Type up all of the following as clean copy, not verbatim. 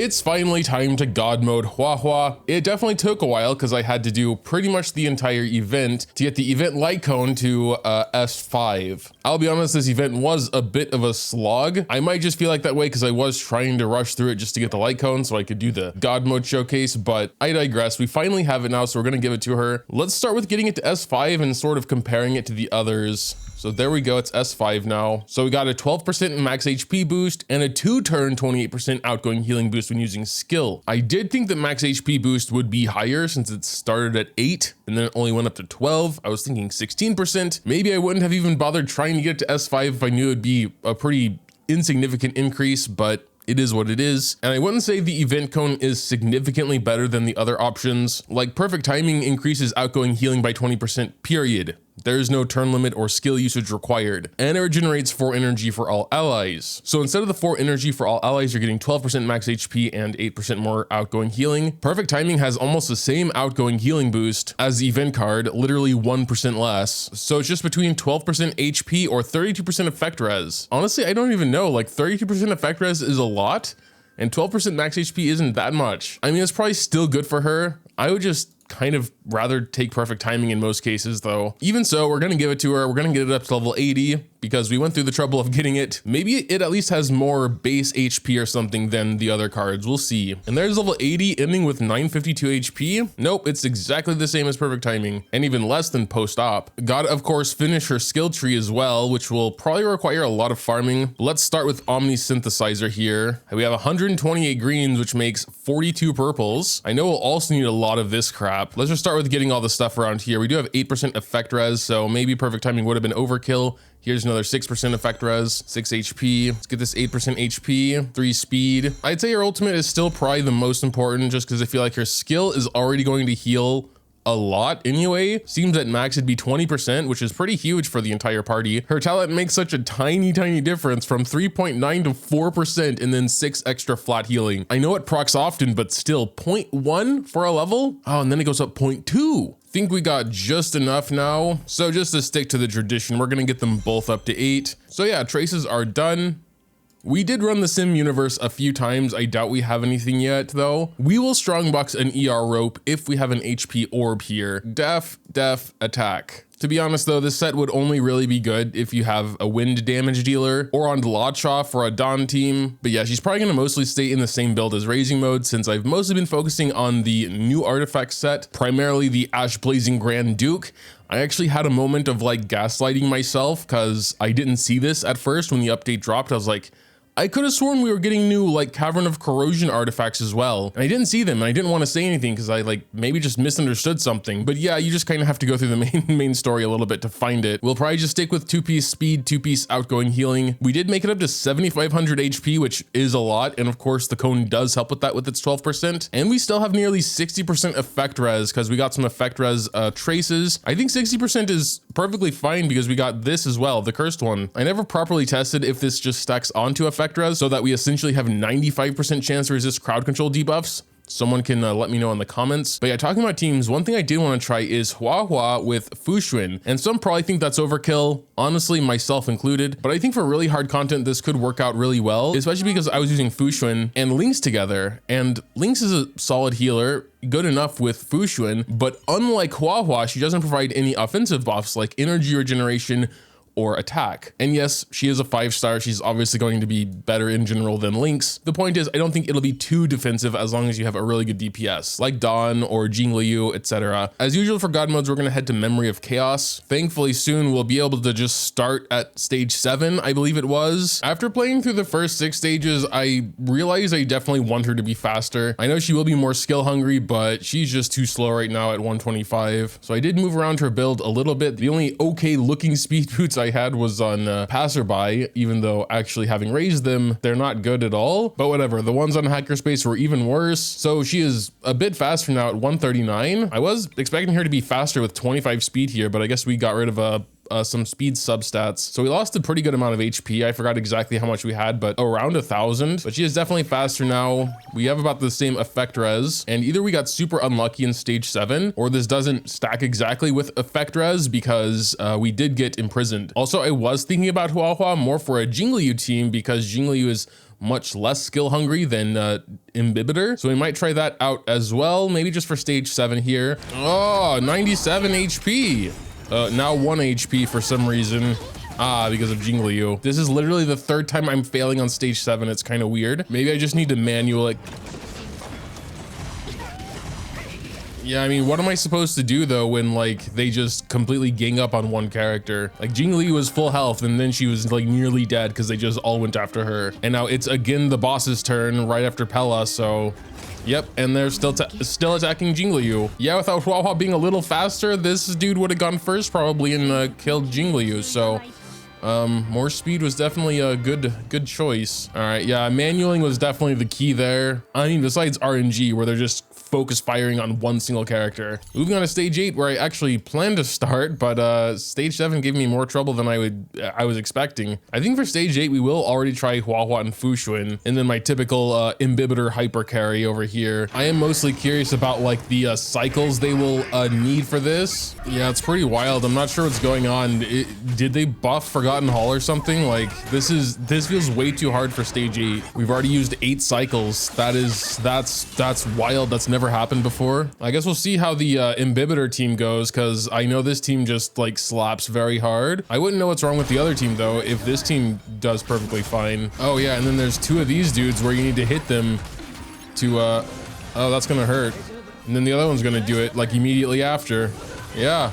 It's finally time to God mode Huohuo. It definitely took a while because I had to do pretty much the entire event to get the event light cone to S5. I'll be honest, this event was a bit of a slog. I might just feel like that way because I was trying to rush through it just to get the light cone so I could do the God mode showcase, but I digress. We finally have it now, so we're gonna give it to her. Let's start with getting it to S5 and sort of comparing it to the others. So there we go, it's S5 now. So we got a 12% max HP boost and a 2-turn 28% outgoing healing boost when using skill. I did think that max HP boost would be higher since it started at 8 and then it only went up to 12. I was thinking 16%. Maybe I wouldn't have even bothered trying to get to S5 if I knew it'd be a pretty insignificant increase, but it is what it is. And I wouldn't say the event cone is significantly better than the other options. Like perfect timing increases outgoing healing by 20%, period. There's no turn limit or skill usage required, and it regenerates 4 energy for all allies. So instead of the 4 energy for all allies, you're getting 12% max HP and 8% more outgoing healing. Perfect timing has almost the same outgoing healing boost as the event card, literally 1% less. So it's just between 12% HP or 32% effect res. Honestly, I don't even know, like 32% effect res is a lot, and 12% max HP isn't that much. I mean, it's probably still good for her. I would just kind of rather take perfect timing in most cases though. Even so, we're gonna give it to her. We're gonna get it up to level 80 because we went through the trouble of getting it. Maybe it at least has more base HP or something than the other cards. We'll see. And there's level 80 ending with 952 HP. Nope, it's exactly the same as perfect timing and even less than post-op. Gotta of course finish her skill tree as well, which will probably require a lot of farming. Let's start with Omni Synthesizer here. We have 128 greens, which makes 42 purples. I know we'll also need a lot of this crap. Let's just start with getting all the stuff around here. We do have 8% effect res, so maybe perfect timing would have been overkill. Here's another 6% effect res, 6 HP. Let's get this 8% HP, 3 speed. I'd say her ultimate is still probably the most important just because I feel like her skill is already going to heal a lot anyway. Seems at max it'd be 20%, which is pretty huge for the entire party. Her talent makes such a tiny difference from 3.9 to 4% and then 6 extra flat healing. I know it procs often, but still 0.1 for a level? Oh, and then it goes up 0.2. Think we got just enough now. So just to stick to the tradition, we're gonna get them both up to 8. So yeah, traces are done. We did run the sim universe a few times. I doubt we have anything yet though. We will strongbox an ER rope if we have an HP orb here. Def, attack. To be honest though, this set would only really be good if you have a wind damage dealer or on Dlacha for a Dawn team. But yeah, she's probably gonna mostly stay in the same build as Raising Mode since I've mostly been focusing on the new artifact set, primarily the Ash Blazing Grand Duke. I actually had a moment of like gaslighting myself because I didn't see this at first when the update dropped. I was like, I could have sworn we were getting new like Cavern of Corrosion artifacts as well. And I didn't see them and I didn't want to say anything because I like maybe just misunderstood something. But yeah, you just kind of have to go through the main story a little bit to find it. We'll probably just stick with 2-piece speed, 2-piece outgoing healing. We did make it up to 7,500 HP, which is a lot. And of course the cone does help with that with its 12%. And we still have nearly 60% effect res because we got some effect res traces. I think 60% is perfectly fine because we got this as well, the cursed one. I never properly tested if this just stacks onto effect res so that we essentially have 95% chance to resist crowd control debuffs. Someone can let me know in the comments. But yeah, talking about teams, one thing I did want to try is Huohuo with Fuxuan. And some probably think that's overkill, honestly, myself included. But I think for really hard content, this could work out really well, especially because I was using Fuxuan and Lynx together. And Lynx is a solid healer, good enough with Fuxuan, but unlike Huohuo, she doesn't provide any offensive buffs like energy regeneration or attack. And yes, she is a 5-star. She's obviously going to be better in general than Lynx. The point is, I don't think it'll be too defensive as long as you have a really good DPS, like Dawn or Jingliu, etc. As usual for God modes, we're gonna head to Memory of Chaos. Thankfully soon we'll be able to just start at stage 7, I believe it was. After playing through the first 6 stages, I realized I definitely want her to be faster. I know she will be more skill hungry, but she's just too slow right now at 125. So I did move around her build a little bit. The only okay looking speed boots I had was on Passerby, even though actually having raised them, they're not good at all. But whatever, the ones on Hackerspace were even worse. So she is a bit faster now at 139. I was expecting her to be faster with 25 speed here, but I guess we got rid of some speed substats. So we lost a pretty good amount of HP. I forgot exactly how much we had, but around 1,000. But she is definitely faster now. We have about the same effect res, and either we got super unlucky in stage 7, or this doesn't stack exactly with effect res because we did get imprisoned. Also, I was thinking about Huohuo more for a Jingliu team because Jingliu is much less skill hungry than Imbibitor. So we might try that out as well. Maybe just for stage 7 here. Oh, 97 HP. Now 1 HP for some reason. Because of Jingliu. This is literally the 3rd time I'm failing on stage 7. It's kind of weird. Maybe I just need to manual it. Yeah, I mean, what am I supposed to do though when like they just completely gang up on one character? Like Jingliu was full health and then she was like nearly dead because they just all went after her. And now it's again the boss's turn right after Pella, so yep, and they're still attacking Jingliu. Yeah, without Huohuo being a little faster, this dude would have gone first probably and killed Jingliu, so more speed was definitely a good choice. All right, yeah, manualing was definitely the key there. I mean, besides RNG, where they're just focus firing on one single character. Moving on to stage 8, where I actually planned to start, but stage 7 gave me more trouble than I was expecting. I think for stage 8, we will already try Huohuo and Fuxuan, and then my typical Imbibitor hyper carry over here. I am mostly curious about like the cycles they will need for this. Yeah, it's pretty wild. I'm not sure what's going on. Did they buff Forgotten Hall or something? Like this feels way too hard for stage 8. We've already used 8 cycles. That's wild. That's never happened before. I guess we'll see how the Imbibitor team goes, because I know this team just like slaps very hard. I wouldn't know what's wrong with the other team though if this team does perfectly fine. Oh yeah, and then there's 2 of these dudes where you need to hit them to oh, that's gonna hurt. And then the other one's gonna do it like immediately after. Yeah.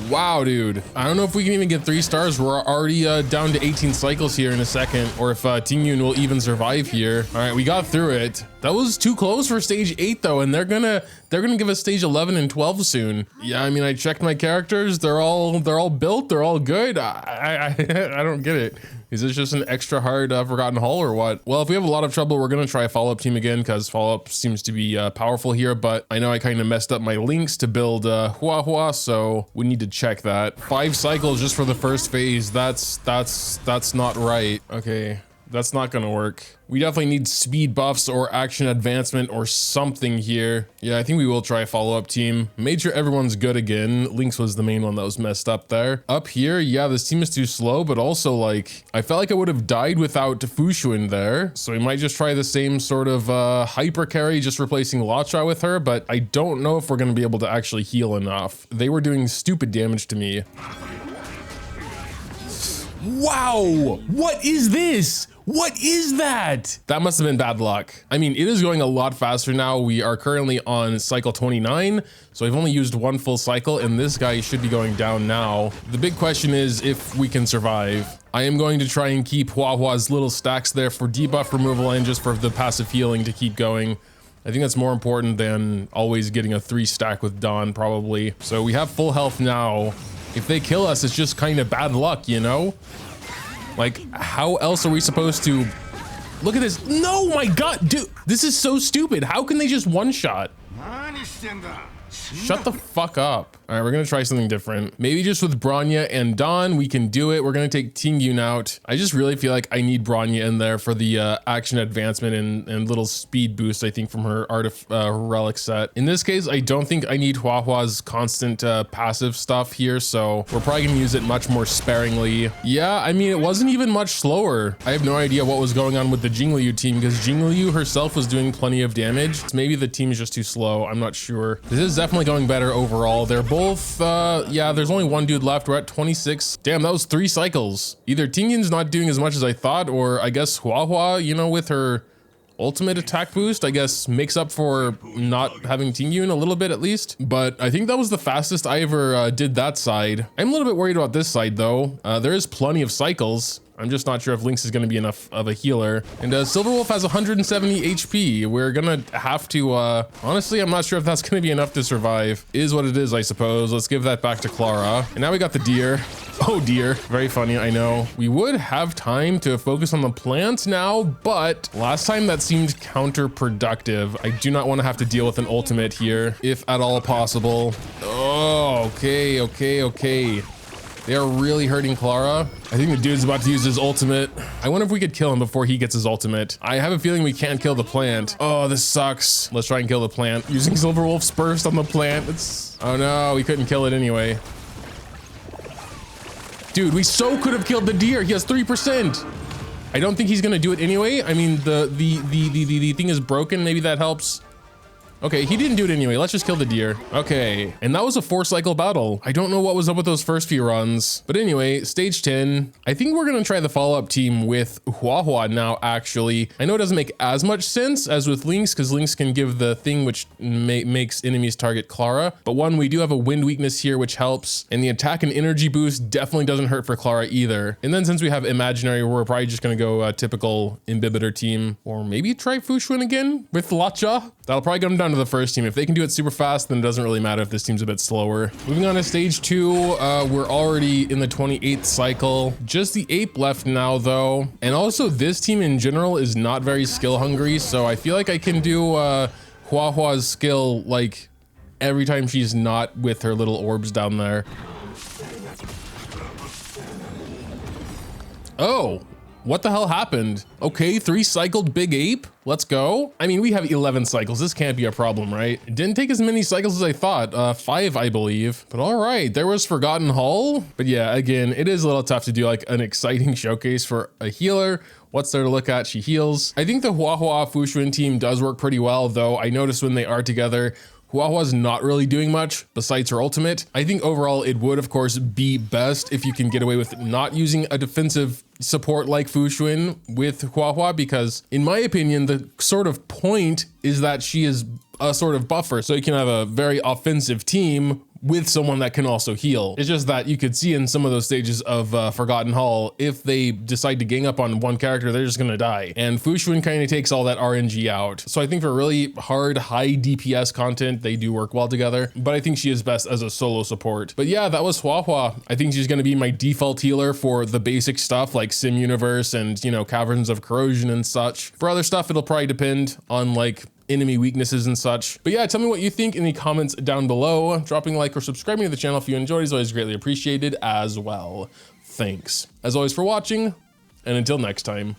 Wow, dude. I don't know if we can even get 3 stars. We're already down to 18 cycles here in a second, or if Tingyun will even survive here. All right, we got through it. That was too close for stage 8 though, and they're gonna give us stage 11 and 12 soon. Yeah, I mean, I checked my characters. They're all built. They're all good. I don't get it. Is this just an extra hard Forgotten Hall or what? Well, if we have a lot of trouble, we're gonna try follow-up team again, because follow-up seems to be powerful here, but I know I kind of messed up my links to build Huohuo, so we need to check that. 5 cycles just for the first phase. That's not right. Okay. That's not gonna work. We definitely need speed buffs or action advancement or something here. Yeah, I think we will try follow-up team. Made sure everyone's good again. Lynx was the main one that was messed up there. Up here, yeah, this team is too slow, but also like, I felt like I would have died without Fuxuan there. So we might just try the same sort of hyper carry, just replacing Latra with her, but I don't know if we're gonna be able to actually heal enough. They were doing stupid damage to me. Wow, what is this? What is that? That must have been bad luck. I mean, it is going a lot faster now. We are currently on cycle 29, so I've only used 1 full cycle, and this guy should be going down now. The big question is if we can survive. I am going to try and keep Huohuo's little stacks there for debuff removal and just for the passive healing to keep going. I think that's more important than always getting a 3 stack with Dawn, probably. So we have full health now. If they kill us, it's just kind of bad luck, you know? Like, how else are we supposed to... Look at this. No, my God, dude, this is so stupid. How can they just one-shot? Shut the fuck up. All right, we're gonna try something different. Maybe just with Bronya and Dawn, we can do it. We're gonna take Tingyun out. I just really feel like I need Bronya in there for the action advancement and little speed boost, I think, from her relic set. In this case, I don't think I need Huohuo's constant passive stuff here, so we're probably gonna use it much more sparingly. Yeah, I mean, it wasn't even much slower. I have no idea what was going on with the Jingliu team, because Jingliu herself was doing plenty of damage. So maybe the team is just too slow. I'm not sure. This is definitely going better overall. They're both, yeah, there's only 1 dude left. We're at 26. Damn, that was 3 cycles. Either Tingyun's not doing as much as I thought, or I guess Huohuo, you know, with her ultimate attack boost, I guess makes up for not having Tingyun a little bit at least. But I think that was the fastest I ever did that side. I'm a little bit worried about this side though. There is plenty of cycles. I'm just not sure if Lynx is going to be enough of a healer. And Silverwolf has 170 HP. We're going to have to, honestly, I'm not sure if that's going to be enough to survive. Is what it is, I suppose. Let's give that back to Clara. And now we got the deer. Oh dear, very funny, I know. We would have time to focus on the plants now, but last time that seemed counterproductive. I do not want to have to deal with an ultimate here, if at all possible. Oh, okay. They are really hurting Clara. I think the dude's about to use his ultimate. I wonder if we could kill him before he gets his ultimate. I have a feeling we can't kill the plant. Oh, this sucks. Let's try and kill the plant. Using Silverwolf's burst on the plant. Oh no, we couldn't kill it anyway. Dude, we so could have killed the deer. He has 3%. I don't think he's gonna do it anyway. I mean, the thing is broken. Maybe that helps. Okay, he didn't do it anyway. Let's just kill the deer. Okay, and that was a 4-cycle battle. I don't know what was up with those first few runs. But anyway, stage 10. I think we're gonna try the follow-up team with Huohuo now, actually. I know it doesn't make as much sense as with Lynx, because Lynx can give the thing which makes enemies target Clara. But one, we do have a wind weakness here, which helps. And the attack and energy boost definitely doesn't hurt for Clara either. And then since we have imaginary, we're probably just gonna go typical Imbibitor team. Or maybe try Fushun again with Lacha. That'll probably come down to the first team. If they can do it super fast, then it doesn't really matter if this team's a bit slower. Moving on to stage 2, we're already in the 28th cycle. Just the ape left now though. And also this team in general is not very skill hungry, so I feel like I can do Huohuo's skill like every time she's not with her little orbs down there. Oh. What the hell happened? Okay, 3 cycled big ape. Let's go. I mean, we have 11 cycles. This can't be a problem, right? It didn't take as many cycles as I thought. 5, I believe. But all right, there was Forgotten Hall. But yeah, again, it is a little tough to do like an exciting showcase for a healer. What's there to look at? She heals. I think the Huohuo Fushun team does work pretty well, though. I noticed when they are together, Huohuo's not really doing much besides her ultimate. I think overall it would, of course, be best if you can get away with not using a defensive support like Fushun with Huohuo, because in my opinion, the sort of point is that she is a sort of buffer. So you can have a very offensive team with someone that can also heal. It's just that you could see in some of those stages of Forgotten Hall, if they decide to gang up on one character, they're just gonna die. And Fushun kind of takes all that RNG out. So I think for really hard, high DPS content, they do work well together, but I think she is best as a solo support. But yeah, that was Huohuo. I think she's gonna be my default healer for the basic stuff like Sim Universe and, you know, Caverns of Corrosion and such. For other stuff, it'll probably depend on like enemy weaknesses and such. But yeah, tell me what you think in the comments down below. Dropping a like or subscribing to the channel if you enjoyed is always greatly appreciated as well. Thanks, as always, for watching, and until next time.